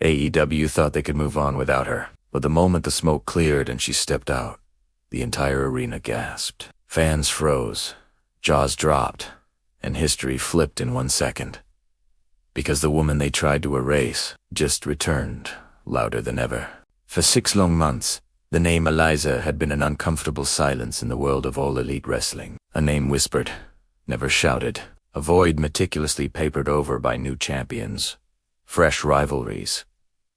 AEW thought they could move on without her, but the moment the smoke cleared and she stepped out, the entire arena gasped. Fans froze, jaws dropped, and history flipped in 1 second. Because the woman they tried to erase just returned, louder than ever. For 6 long months, the name Eliza had been an uncomfortable silence in the world of All Elite Wrestling. A name whispered, never shouted. A void meticulously papered over by new champions, fresh rivalries,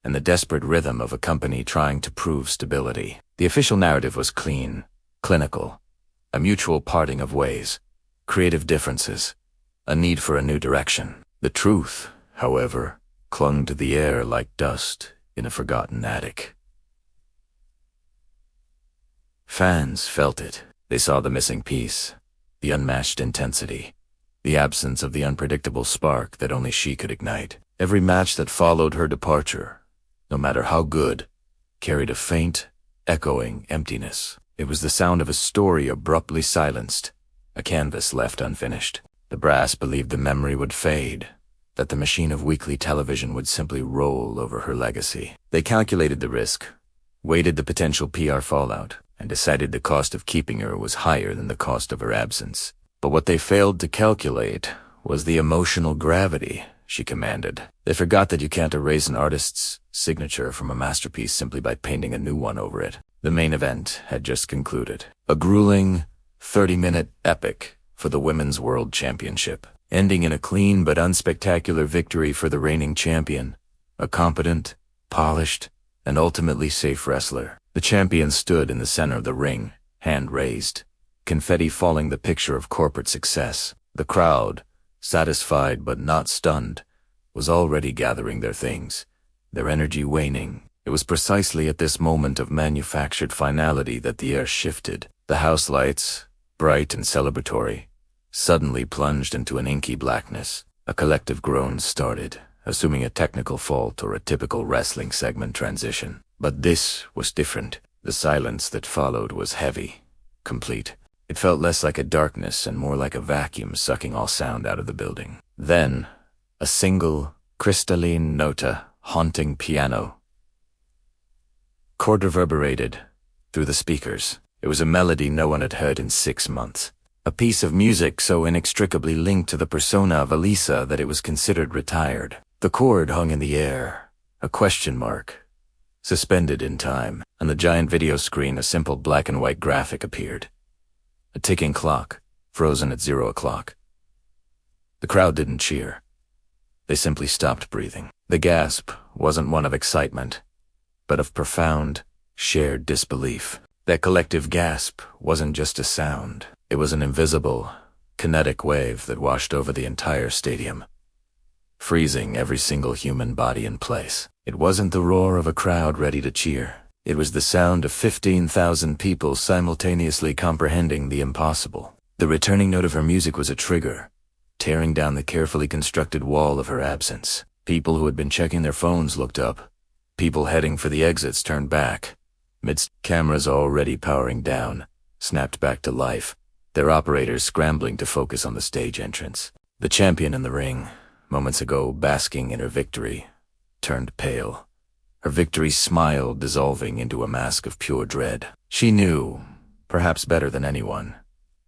and the desperate rhythm of a company trying to prove stability. The official narrative was clean, clinical, a mutual parting of ways, creative differences, a need for a new direction. The truth, however, clung to the air like dust in a forgotten attic. Fans felt it. They saw the missing piece, the unmatched intensity, the absence of the unpredictable spark that only she could ignite. Every match that followed her departure, no matter how good, carried a faint, echoing emptiness. It was the sound of a story abruptly silenced, a canvas left unfinished. The brass believed the memory would fade, that the machine of weekly television would simply roll over her legacy. They calculated the risk, weighted the potential PR fallout, and decided the cost of keeping her was higher than the cost of her absence. But what they failed to calculate was the emotional gravity she commanded. They forgot that you can't erase an artist's signature from a masterpiece simply by painting a new one over it. The main event had just concluded. A grueling, 30-minute epic for the Women's World Championship, ending in a clean but unspectacular victory for the reigning champion, a competent, polished, and ultimately safe wrestler. The champion stood in the center of the ring, hand raised, confetti falling, the picture of corporate success. The crowd, satisfied but not stunned, was already gathering their things, their energy waning. It was precisely at this moment of manufactured finality that the air shifted. The house lights, bright and celebratory, suddenly plunged into an inky blackness. A collective groan started, assuming a technical fault or a typical wrestling segment transition. But this was different. The silence that followed was heavy, complete. It felt less like a darkness and more like a vacuum sucking all sound out of the building. Then, a single, crystalline nota haunting piano chord reverberated through the speakers. It was a melody no one had heard in 6 months. A piece of music so inextricably linked to the persona of Elisa that it was considered retired. The chord hung in the air, a question mark, suspended in time. On the giant video screen, a simple black and white graphic appeared. A ticking clock, frozen at 0 o'clock. The crowd didn't cheer. They simply stopped breathing. The gasp wasn't one of excitement, but of profound, shared disbelief. That collective gasp wasn't just a sound. It was an invisible, kinetic wave that washed over the entire stadium, freezing every single human body in place. It wasn't the roar of a crowd ready to cheer. It was the sound of 15,000 people simultaneously comprehending the impossible. The returning note of her music was a trigger, tearing down the carefully constructed wall of her absence. People who had been checking their phones looked up. People heading for the exits turned back. Midst cameras already powering down, snapped back to life, their operators scrambling to focus on the stage entrance. The champion in the ring, moments ago basking in her victory, turned pale. Her victory smile dissolving into a mask of pure dread. She knew, perhaps better than anyone,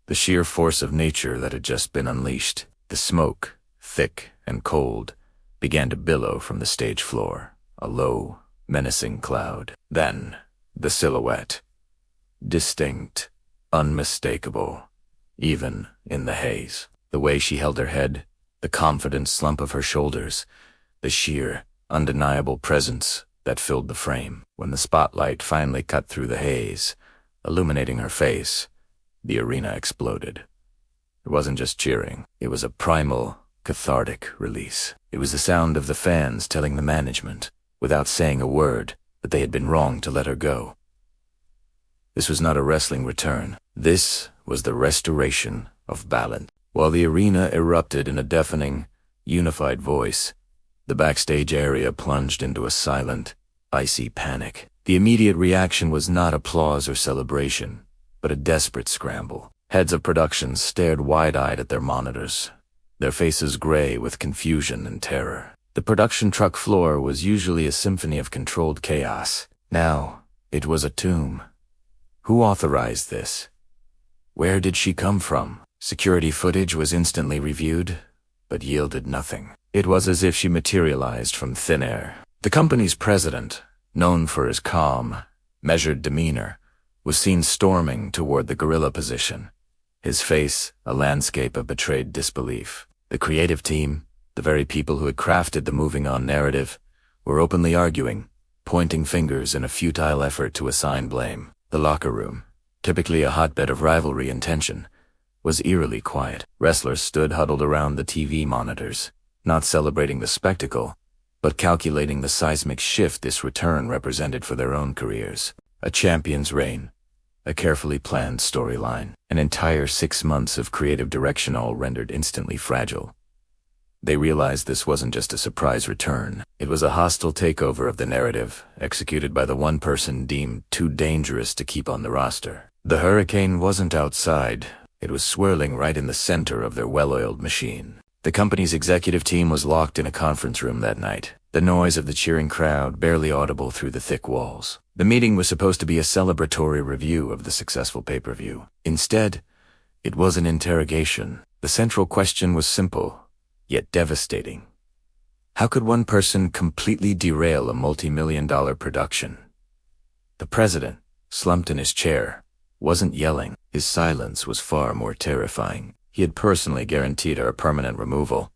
the sheer force of nature that had just been unleashed. The smoke, thick and cold, began to billow from the stage floor, a low, menacing cloud. Then, the silhouette, distinct, unmistakable, even in the haze. The way she held her head, the confident slump of her shoulders, the sheer, undeniable presence that filled the frame. When the spotlight finally cut through the haze, illuminating her face, the arena exploded. It wasn't just cheering. It was a primal, cathartic release. It was the sound of the fans telling the management, without saying a word, that they had been wrong to let her go. This was not a wrestling return. This was the restoration of balance. While the arena erupted in a deafening, unified voice, the backstage area plunged into a silent, icy panic. The immediate reaction was not applause or celebration, but a desperate scramble. Heads of production stared wide-eyed at their monitors, their faces gray with confusion and terror. The production truck floor was usually a symphony of controlled chaos. Now, it was a tomb. Who authorized this? Where did she come from? Security footage was instantly reviewed, but yielded nothing. It was as if she materialized from thin air. The company's president, known for his calm, measured demeanor, was seen storming toward the gorilla position, his face a landscape of betrayed disbelief. The creative team, the very people who had crafted the moving on narrative, were openly arguing, pointing fingers in a futile effort to assign blame. The locker room, typically a hotbed of rivalry and tension, was eerily quiet. Wrestlers stood huddled around the TV monitors, not celebrating the spectacle, but calculating the seismic shift this return represented for their own careers. A champion's reign, a carefully planned storyline, an entire 6 months of creative direction all rendered instantly fragile. They realized this wasn't just a surprise return. It was a hostile takeover of the narrative, executed by the one person deemed too dangerous to keep on the roster. The hurricane wasn't outside. It was swirling right in the center of their well-oiled machine. The company's executive team was locked in a conference room that night, the noise of the cheering crowd barely audible through the thick walls. The meeting was supposed to be a celebratory review of the successful pay-per-view. Instead, it was an interrogation. The central question was simple, yet devastating. How could one person completely derail a multi-million-dollar production? The president, slumped in his chair, wasn't yelling. His silence was far more terrifying. He had personally guaranteed her permanent removal,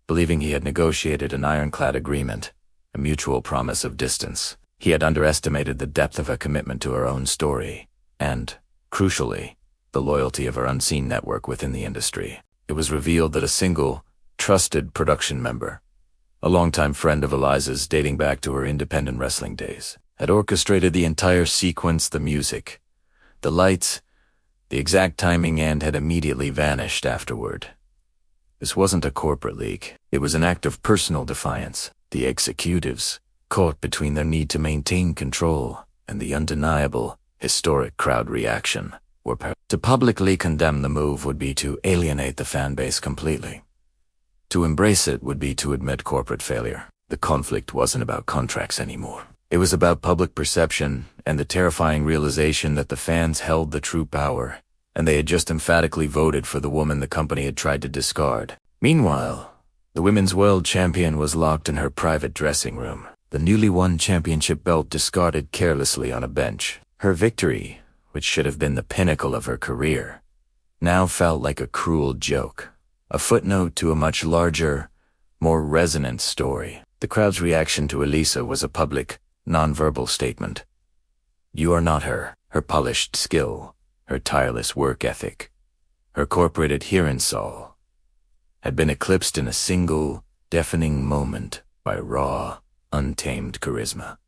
believing he had negotiated an ironclad agreement, a mutual promise of distance. He had underestimated the depth of her commitment to her own story, and, crucially, the loyalty of her unseen network within the industry. It was revealed that a single, trusted production member, a longtime friend of Eliza's dating back to her independent wrestling days, had orchestrated the entire sequence, the music, the lights, the exact timing, and had immediately vanished afterward. This wasn't a corporate leak. It was an act of personal defiance. The executives, caught between their need to maintain control and the undeniable, historic crowd reaction, were to publicly condemn the move would be to alienate the fan base completely. To embrace it would be to admit corporate failure. The conflict wasn't about contracts anymore. It was about public perception and the terrifying realization that the fans held the true power, and they had just emphatically voted for the woman the company had tried to discard. Meanwhile, the women's world champion was locked in her private dressing room, the newly won championship belt discarded carelessly on a bench. Her victory, which should have been the pinnacle of her career, now felt like a cruel joke, a footnote to a much larger, more resonant story. The crowd's reaction to Elisa was a public, nonverbal statement. You are not her. Her polished skill, her tireless work ethic, her corporate adherence all had been eclipsed in a single, deafening moment by raw, untamed charisma.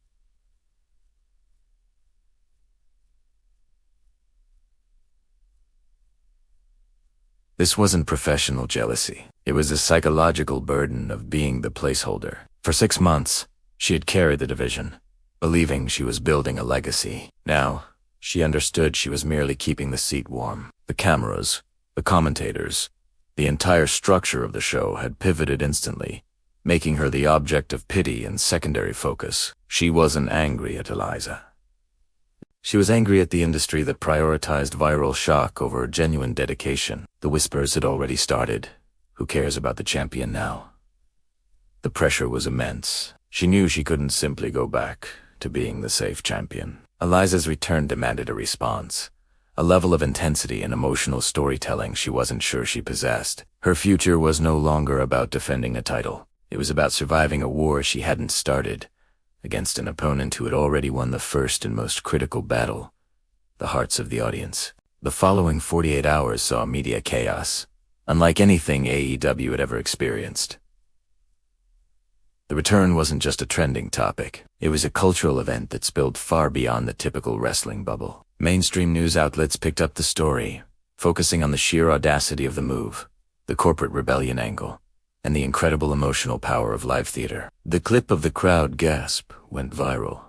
This wasn't professional jealousy. It was a psychological burden of being the placeholder. For 6 months, she had carried the division, believing she was building a legacy. Now, she understood she was merely keeping the seat warm. The cameras, the commentators, the entire structure of the show had pivoted instantly, making her the object of pity and secondary focus. She wasn't angry at Eliza. She was angry at the industry that prioritized viral shock over genuine dedication. The whispers had already started. Who cares about the champion now? The pressure was immense. She knew she couldn't simply go back to being the safe champion. Eliza's return demanded a response, a level of intensity and emotional storytelling she wasn't sure she possessed. Her future was no longer about defending a title. It was about surviving a war she hadn't started, against an opponent who had already won the first and most critical battle, the hearts of the audience. The following 48 hours saw media chaos, unlike anything AEW had ever experienced. The return wasn't just a trending topic. It was a cultural event that spilled far beyond the typical wrestling bubble. Mainstream news outlets picked up the story, focusing on the sheer audacity of the move, the corporate rebellion angle, and the incredible emotional power of live theater. The clip of the crowd gasp went viral,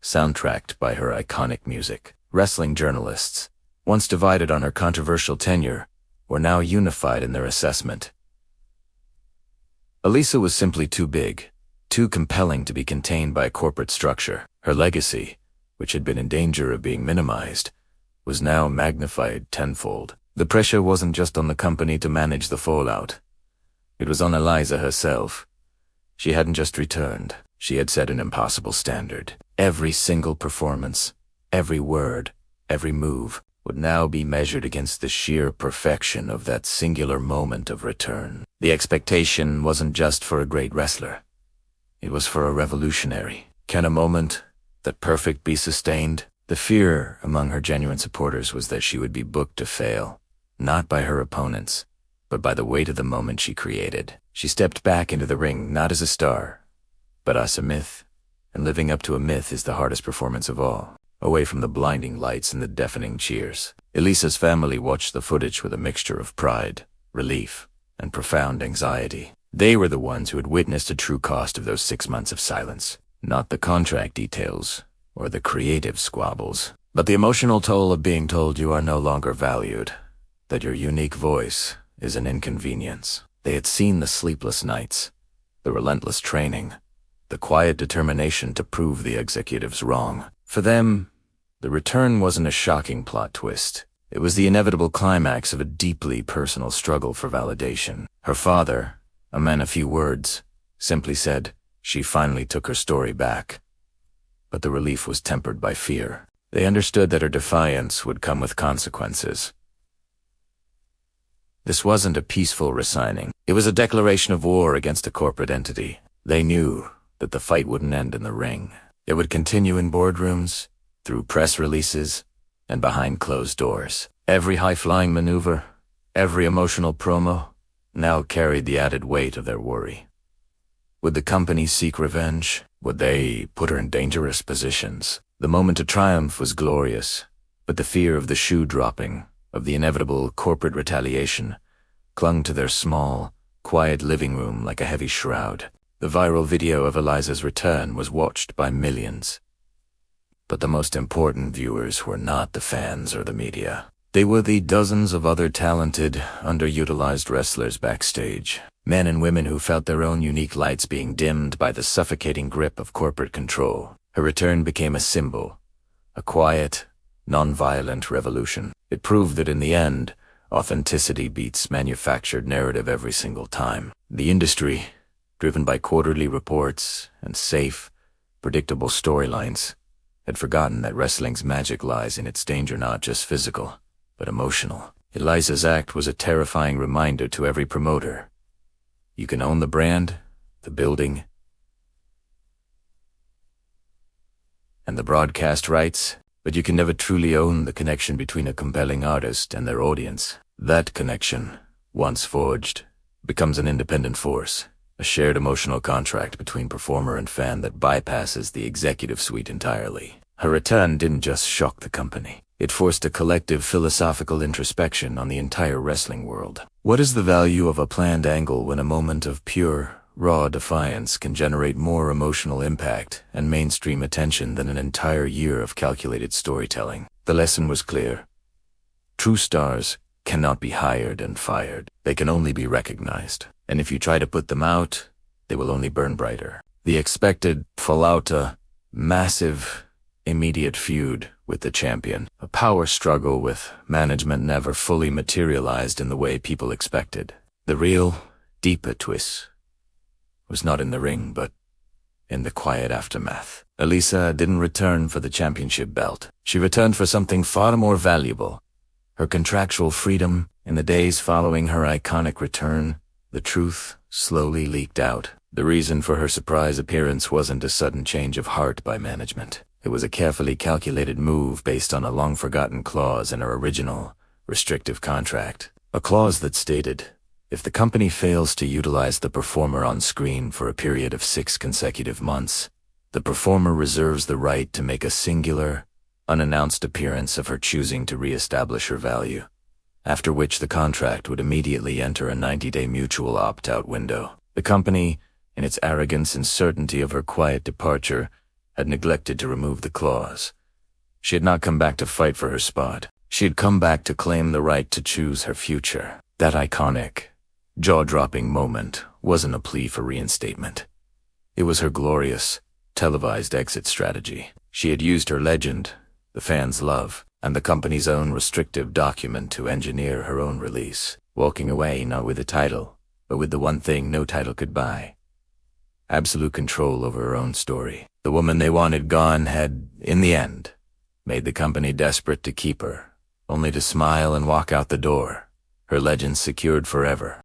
soundtracked by her iconic music. Wrestling journalists, once divided on her controversial tenure, were now unified in their assessment. Elisa was simply too big, too compelling to be contained by a corporate structure. Her legacy, which had been in danger of being minimized, was now magnified tenfold. The pressure wasn't just on the company to manage the fallout. It was on Eliza herself. She hadn't just returned. She had set an impossible standard. Every single performance, every word, every move would now be measured against the sheer perfection of that singular moment of return. The expectation wasn't just for a great wrestler. It was for a revolutionary. Can a moment that perfect be sustained? The fear among her genuine supporters was that she would be booked to fail, not by her opponents, but by the weight of the moment she created. She stepped back into the ring not as a star, but as a myth. And living up to a myth is the hardest performance of all. Away from the blinding lights and the deafening cheers, Elisa's family watched the footage with a mixture of pride, relief, and profound anxiety. They were the ones who had witnessed the true cost of those 6 months of silence, not the contract details or the creative squabbles, but the emotional toll of being told you are no longer valued, that your unique voice is an inconvenience. They had seen the sleepless nights, the relentless training, the quiet determination to prove the executives wrong. For them, the return wasn't a shocking plot twist. It was the inevitable climax of a deeply personal struggle for validation. Her father, a man of few words, simply said she finally took her story back. But the relief was tempered by fear. They understood that her defiance would come with consequences. This wasn't a peaceful resigning. It was a declaration of war against a corporate entity. They knew that the fight wouldn't end in the ring. It would continue in boardrooms, through press releases, and behind closed doors. Every high-flying maneuver, every emotional promo, now carried the added weight of their worry. Would the company seek revenge? Would they put her in dangerous positions? The moment of triumph was glorious, but the fear of the shoe dropping, of the inevitable corporate retaliation, clung to their small, quiet living room like a heavy shroud. The viral video of Eliza's return was watched by millions. But the most important viewers were not the fans or the media. They were the dozens of other talented, underutilized wrestlers backstage. Men and women who felt their own unique lights being dimmed by the suffocating grip of corporate control. Her return became a symbol, a quiet, non-violent revolution. It proved that in the end, authenticity beats manufactured narrative every single time. The industry, driven by quarterly reports and safe, predictable storylines, had forgotten that wrestling's magic lies in its danger not just physical, but emotional. Eliza's act was a terrifying reminder to every promoter. You can own the brand, the building, and the broadcast rights, but you can never truly own the connection between a compelling artist and their audience. That connection, once forged, becomes an independent force. A shared emotional contract between performer and fan that bypasses the executive suite entirely. Her return didn't just shock the company. It forced a collective philosophical introspection on the entire wrestling world. What is the value of a planned angle when a moment of pure, raw defiance can generate more emotional impact and mainstream attention than an entire year of calculated storytelling? The lesson was clear. True stars cannot be hired and fired. They can only be recognized. And if you try to put them out, they will only burn brighter. The expected fallout, a massive, immediate feud with the champion, a power struggle with management never fully materialized in the way people expected. The real, deeper twist was not in the ring, but in the quiet aftermath. Elisa didn't return for the championship belt. She returned for something far more valuable. Her contractual freedom. In the days following her iconic return, the truth slowly leaked out. The reason for her surprise appearance wasn't a sudden change of heart by management. It was a carefully calculated move based on a long-forgotten clause in her original, restrictive contract. A clause that stated, if the company fails to utilize the performer on screen for a period of 6 consecutive months, the performer reserves the right to make a singular, unannounced appearance of her choosing to re-establish her value, after which the contract would immediately enter a 90-day mutual opt-out window. The company, in its arrogance and certainty of her quiet departure, had neglected to remove the clause. She had not come back to fight for her spot. She had come back to claim the right to choose her future. That iconic, jaw-dropping moment wasn't a plea for reinstatement. It was her glorious, televised exit strategy. She had used her legend, the fans' love, and the company's own restrictive document to engineer her own release, walking away not with a title, but with the one thing no title could buy: absolute control over her own story. The woman they wanted gone had, in the end, made the company desperate to keep her, only to smile and walk out the door, her legend secured forever.